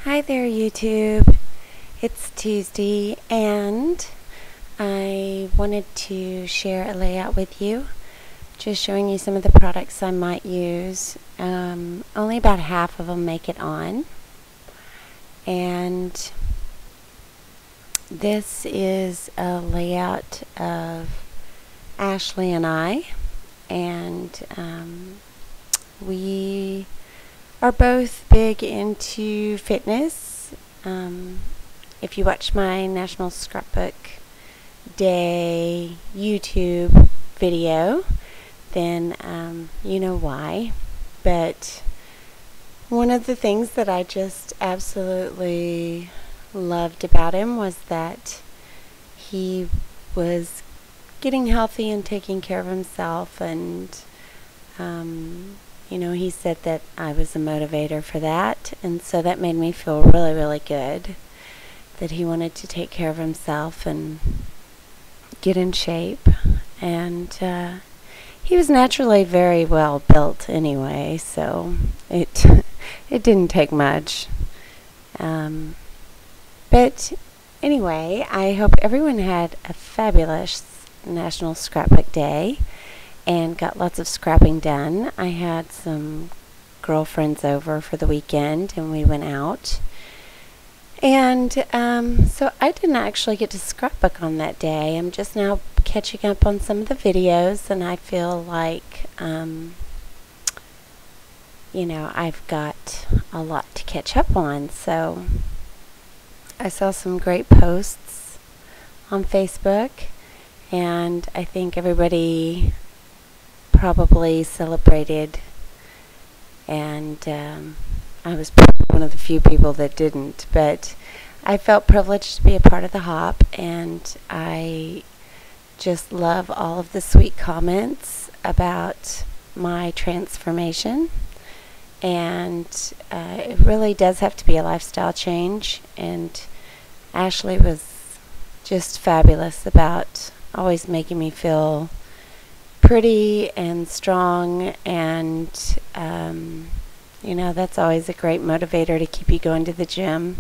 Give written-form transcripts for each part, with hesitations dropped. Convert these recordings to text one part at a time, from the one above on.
Hi there, YouTube. It's Tuesday, and I wanted to share a layout with you, just showing you some of the products I might use. Only about half of them make it on, and this is a layout of Ashley and I, and we are both big into fitness. If you watch my National Scrapbook Day YouTube video, then you know why. But one of the things that I just absolutely loved about him was that he was getting healthy and taking care of himself, and he said that I was a motivator for that, and so that made me feel really, really good that he wanted to take care of himself and get in shape. And he was naturally very well built anyway, so it didn't take much. But anyway, I hope everyone had a fabulous National Scrapbook Day and got lots of scrapping done. I had some girlfriends over for the weekend, and we went out. And so I didn't actually get to scrapbook on that day. I'm just now catching up on some of the videos, and I feel like, I've got a lot to catch up on. So I saw some great posts on Facebook, and I think everybody probably celebrated, and I was one of the few people that didn't, but I felt privileged to be a part of the hop, and I just love all of the sweet comments about my transformation. And it really does have to be a lifestyle change, and Ashley was just fabulous about always making me feel pretty and strong, and that's always a great motivator to keep you going to the gym.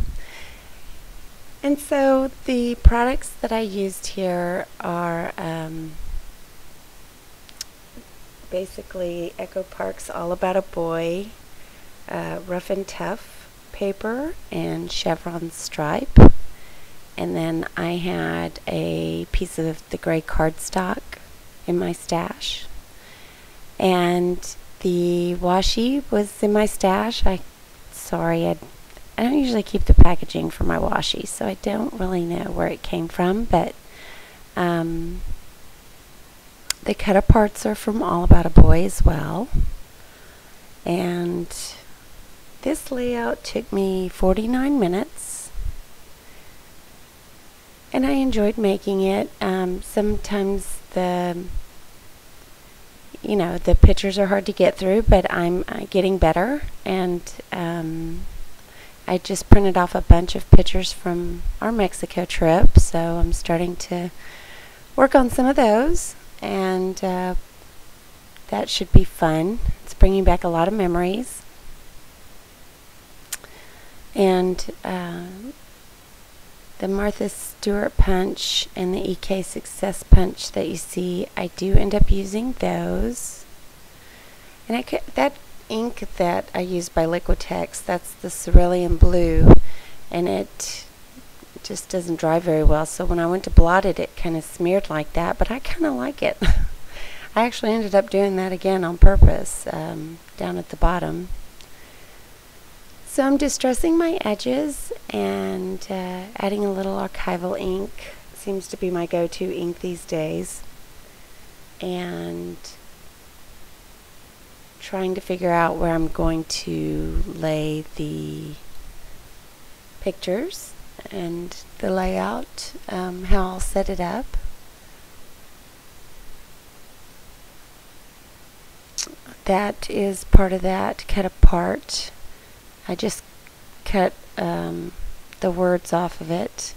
And so the products that I used here are basically Echo Park's All About a Boy, Rough and Tough paper, and chevron stripe. And then I had a piece of the gray cardstock in my stash, and the washi was in my stash. I don't usually keep the packaging for my washi, so I don't really know where it came from, but the cut aparts are from All About a Boy as well. And this layout took me 49 minutes, and I enjoyed making it. Sometimes the pictures are hard to get through, but I'm getting better, and I just printed off a bunch of pictures from our Mexico trip, so I'm starting to work on some of those, and that should be fun. It's bringing back a lot of memories. And the Martha Stewart punch and the EK Success punch that you see, I do end up using those. And that ink that I use by Liquitex, that's the cerulean blue, and it just doesn't dry very well, so when I went to blot it, it kind of smeared like that, but I kind of like it. I actually ended up doing that again on purpose, down at the bottom. So I'm distressing my edges and adding a little archival ink. Seems to be my go-to ink these days. And trying to figure out where I'm going to lay the pictures and the layout, how I'll set it up. That is part of that cut apart. I just cut the words off of it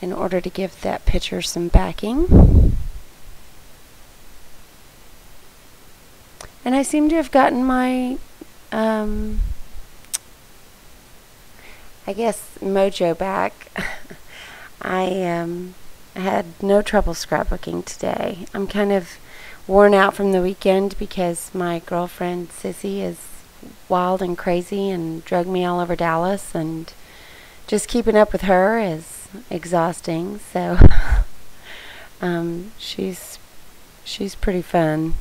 in order to give that picture some backing. And I seem to have gotten my I guess, mojo back. I had no trouble scrapbooking today. I'm kind of worn out from the weekend because my girlfriend Sissy is wild and crazy and drug me all over Dallas, and just keeping up with her is exhausting. So she's pretty fun.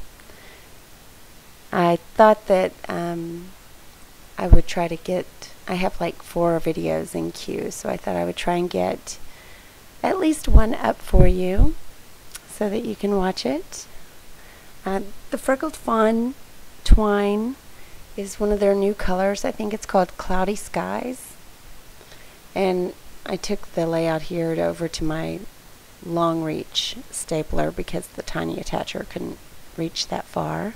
I thought that I would try to get, I have like 4 videos in queue, so I thought I would try and get at least one up for you so that you can watch it. The Freckled Fawn twine is one of their new colors. I think it's called Cloudy Skies. And I took the layout here over to my long reach stapler because the tiny attacher couldn't reach that far.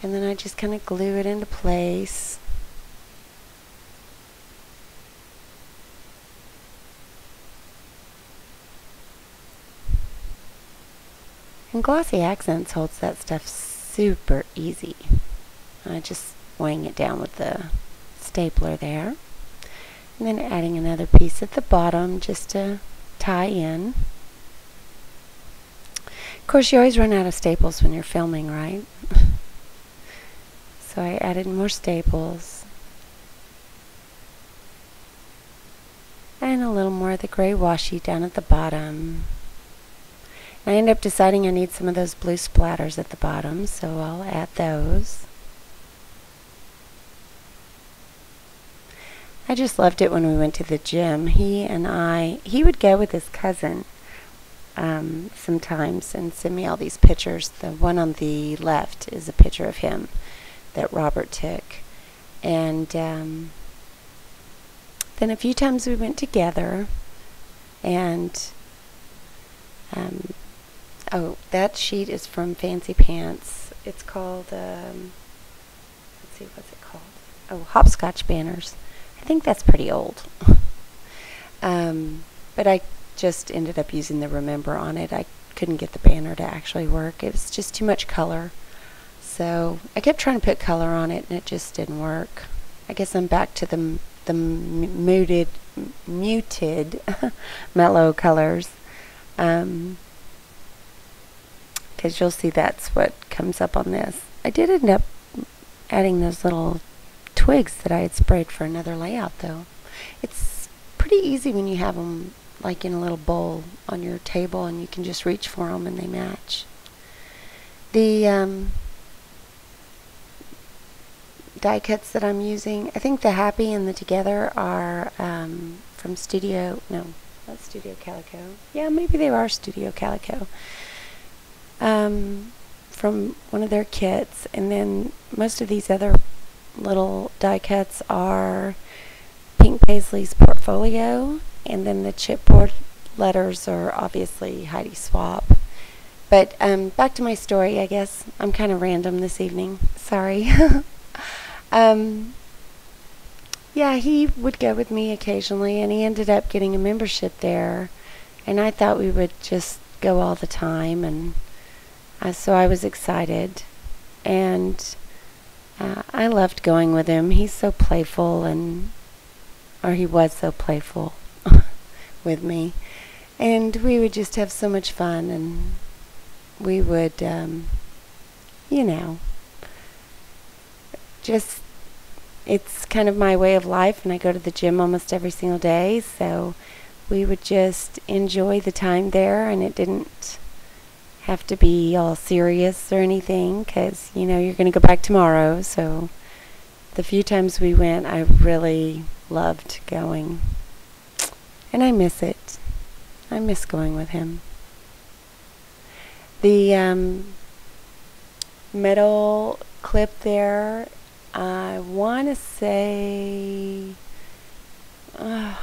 And then I just kind of glue it into place. And Glossy Accents holds that stuff super easy. Just weighing it down with the stapler there. And then adding another piece at the bottom just to tie in. Of course, you always run out of staples when you're filming, right? So I added more staples. And a little more of the gray washi down at the bottom. I end up deciding I need some of those blue splatters at the bottom, so I'll add those. I just loved it when we went to the gym. He would go with his cousin sometimes and send me all these pictures. The one on the left is a picture of him that Robert took. And then a few times we went together, and oh, that sheet is from Fancy Pants. It's called, let's see, what's it called? Oh, Hopscotch Banners. I think that's pretty old. But I just ended up using the Remember on it. I couldn't get the banner to actually work. It was just too much color. So I kept trying to put color on it, and it just didn't work. I guess I'm back to the muted mellow colors. Because you'll see that's what comes up on this. I did end up adding those little twigs that I had sprayed for another layout, though. It's pretty easy when you have them like in a little bowl on your table and you can just reach for them and they match. The die cuts that I'm using, I think the Happy and the Together are from Studio, no, not Studio Calico. Yeah, maybe they are Studio Calico. From one of their kits, and then most of these other little die cuts are Pink Paisley's Portfolio, and then the chipboard letters are obviously Heidi Swap. But back to my story, I guess. I'm kind of random this evening. Sorry. Yeah, he would go with me occasionally, and he ended up getting a membership there, and I thought we would just go all the time, and so I was excited, and I loved going with him. He's so playful, or he was so playful with me, and we would just have so much fun, and we would, you know, just, it's kind of my way of life, and I go to the gym almost every single day, so we would just enjoy the time there, and it didn't have to be all serious or anything, because, you know, you're going to go back tomorrow. So the few times we went, I really loved going, and I miss it. I miss going with him. The metal clip there, I want to say, I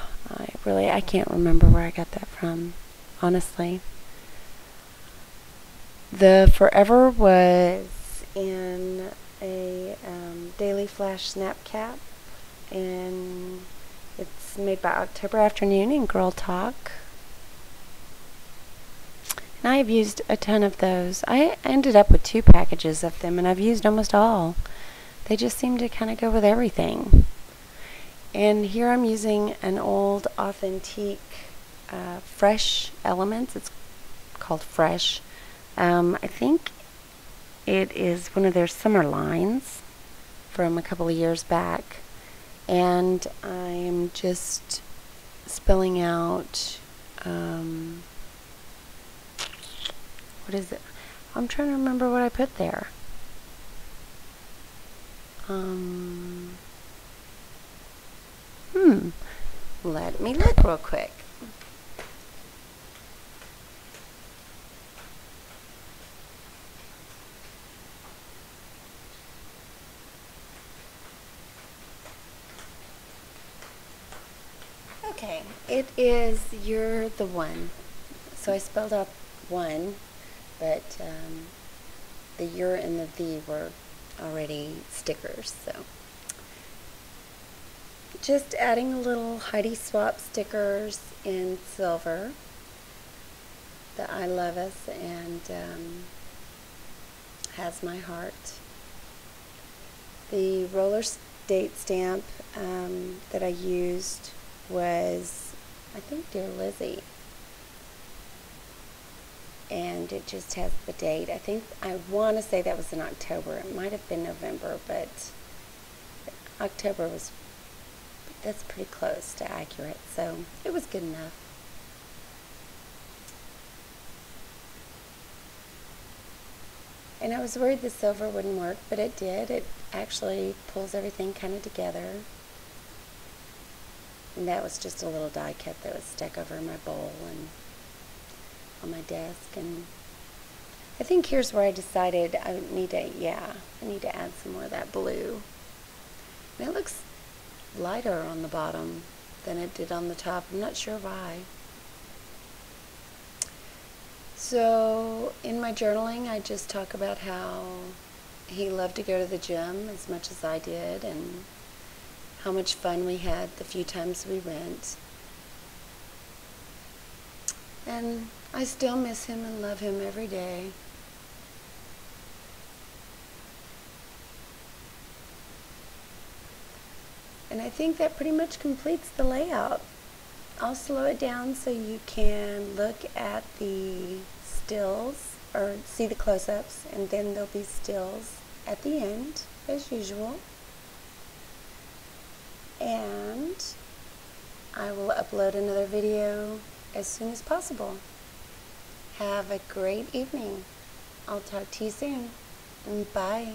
can't remember where I got that from, honestly. The Forever was in a Daily Flash snap cap, and it's made by October Afternoon in Girl Talk. And I have used a ton of those. I ended up with 2 packages of them, and I've used almost all. They just seem to kind of go with everything. And here I'm using an old authentic Fresh Elements. It's called Fresh. I think it is one of their summer lines from a couple of years back. And I'm just spelling out, what is it? I'm trying to remember what I put there. Let me look real quick. Okay, it is You're the One. So I spelled out one, but the you're and the were already stickers. So just adding a little Heidi Swap stickers in silver, the I love us, and has my heart. The roller date stamp that I used was, I think, Dear Lizzie. And it just has the date. I want to say that was in October. It might have been November, but October was, that's pretty close to accurate, so it was good enough. And I was worried the silver wouldn't work, but it did. It actually pulls everything kind of together. And that was just a little die cut that was stuck over my bowl and on my desk. And I think here's where I decided I need to add some more of that blue. And it looks lighter on the bottom than it did on the top. I'm not sure why. So in my journaling, I just talk about how he loved to go to the gym as much as I did, and how much fun we had the few times we went. And I still miss him and love him every day. And I think that pretty much completes the layout. I'll slow it down so you can look at the stills or see the close-ups, and then there'll be stills at the end as usual. And I will upload another video as soon as possible. Have a great evening. I'll talk to you soon. Bye.